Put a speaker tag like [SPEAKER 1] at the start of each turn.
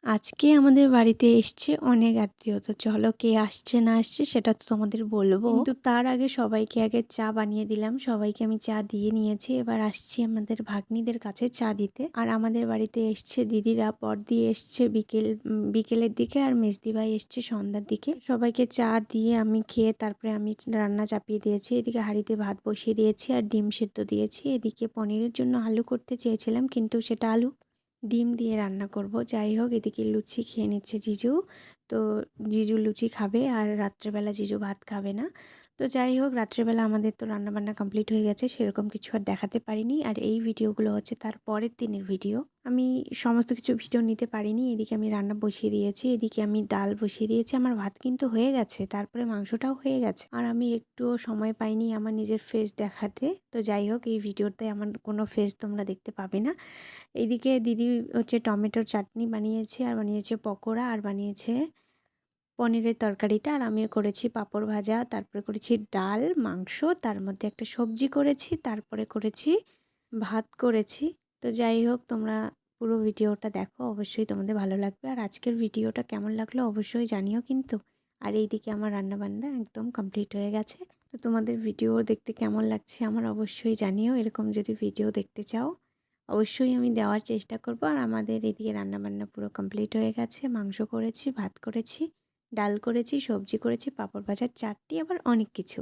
[SPEAKER 1] আজকে আমাদের বাড়িতে এসছে অনেক আত্মীয়। তো চলো কে আসছে না আসছে সেটা তো তোমাদের বলবো। কিন্তু তার আগে সবাইকে আগে চা বানিয়ে দিলাম। সবাইকে আমি চা দিয়ে নিয়েছি। এবার আসছি আমাদের ভাগ্নিদের কাছে চা দিতে। আর আমাদের বাড়িতে এসছে দিদিরা, বড়দি এসছে বিকেলের দিকে, আর মেজদি ভাই এসছে সন্ধ্যার দিকে। সবাইকে চা দিয়ে আমি খেয়ে তারপরে আমি রান্না চাপিয়ে দিয়েছি। এদিকে হাঁড়িতে ভাত বসিয়ে দিয়েছি আর ডিম সেদ্ধ দিয়েছি। এদিকে পনিরের জন্য আলু করতে চেয়েছিলাম, কিন্তু সেটা আলু ডিম দিয়ে রান্না করব। যাই হোক, এদিকে লুচি খেয়ে নিচ্ছে জিজু। তো জিজু লুচি খাবে আর রাত্রেবেলা জিজু ভাত খাবে না। তো যাই হোক, রাত্রেবেলা আমাদের তো রান্নাবান্না কমপ্লিট হয়ে গেছে, সেরকম কিছু আর দেখাতে পারিনি। আর এই ভিডিওগুলো হচ্ছে তার পরের দিনের ভিডিও। আমি সমস্ত কিছু ভিডিও নিতে পারিনি। এদিকে আমি রান্না বসিয়ে দিয়েছি, এদিকে আমি ডাল বসিয়ে দিয়েছি। আমার ভাত কিন্তু হয়ে গেছে, তারপরে মাংসটাও হয়ে গেছে। আর আমি একটুও সময় পাইনি আমার নিজের ফেস দেখাতে। তো যাই হোক, এই ভিডিওতে আমার কোনো ফেস তোমরা দেখতে পাবে না। এইদিকে দিদি হচ্ছে টমেটোর চাটনি বানিয়েছে, আর বানিয়েছে পকোড়া, আর বানিয়েছে পনিরের তরকারিটা। আর আমিও করেছি পাঁপড় ভাজা, তারপরে করেছি ডাল, মাংস, তার মধ্যে একটা সবজি করেছি, তারপরে করেছি ভাত করেছি। তো যাই হোক, তোমরা পুরো ভিডিওটা দেখো, অবশ্যই তোমাদের ভালো লাগবে। আর আজকের ভিডিওটা কেমন লাগলো অবশ্যই জানিও কিন্তু। আর এইদিকে আমার রান্নাবান্না একদম কমপ্লিট হয়ে গেছে। তো তোমাদের ভিডিও দেখতে কেমন লাগছে আমার অবশ্যই জানিও। এরকম যদি ভিডিও দেখতে চাও অবশ্যই আমি দেওয়ার চেষ্টা করব। আর আমাদের এদিকে রান্নাবান্না পুরো কমপ্লিট হয়ে গেছে। মাংস করেছি, ভাত করেছি, ডাল করেছি, সবজি করেছি, পাঁপড় ভাজা, চাটনি, আবার অনেক কিছু।